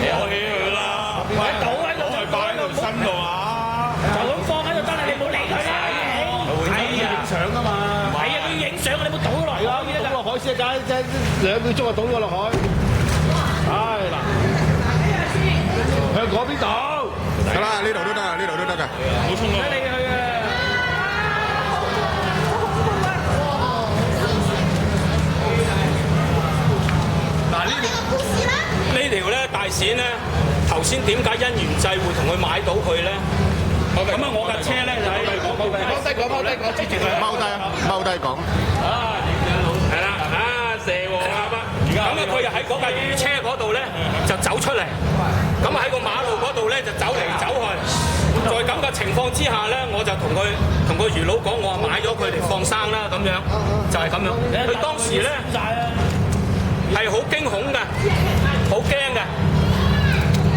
攞起佢啦！倒喺度就擺喺度身度啊！就咁放喺度得啦，你唔好理佢啦。係啊，影相㗎嘛。係啊，佢要影相，你冇倒落去。倒落海先得㗎，即係2秒鐘就倒咗落海。係嗱，向嗰邊倒。得啦，呢度都得啊，呢度都得㗎。冇衝過。你去啊！嗱呢條咧大閃咧，頭先點解因緣際會同佢買到佢咧？咁啊，我架車咧就喺踎低講，接住佢。踎低講。係啦，蛇王啊乜？咁啊，佢又喺嗰架魚車嗰度咧就走出嚟，咁啊喺個馬路嗰度咧就走嚟走去。在咁嘅情況之下咧，我就同個魚佬講，我話買咗佢嚟放生啦，咁樣就係咁樣。佢當時咧係好驚恐嘅，好驚嘅。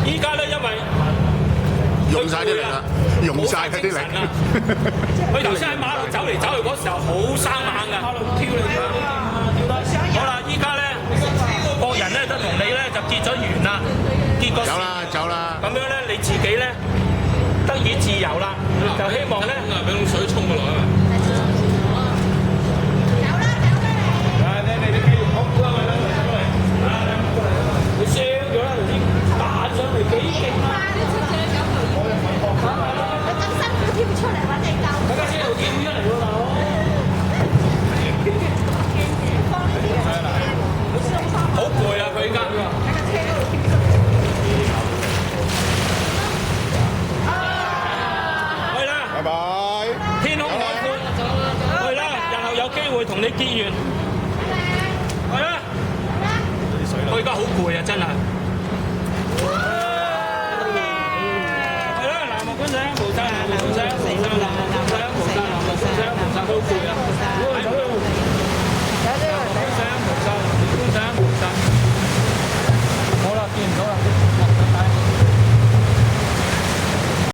依家咧因為用晒啲力啦，用晒佢啲力。佢頭先喺馬路走嚟走去嗰時候好生猛㗎。跳嚟跳去。好啦，依家咧各人咧都同你咧就結咗緣啦，結個走啦。咁樣咧你自己咧得以自由啦，就希望咧俾桶水沖過來。你燒咗啦，頭先彈上嚟幾勁啊！佢架車度跳出嚟喎，大佬！好攰啊！佢而家去啦！拜拜。天空海闊，去啦！日後有機會同你結緣，去啦！佢而家好攰啊，真係。去啦，嗱，莫君仔。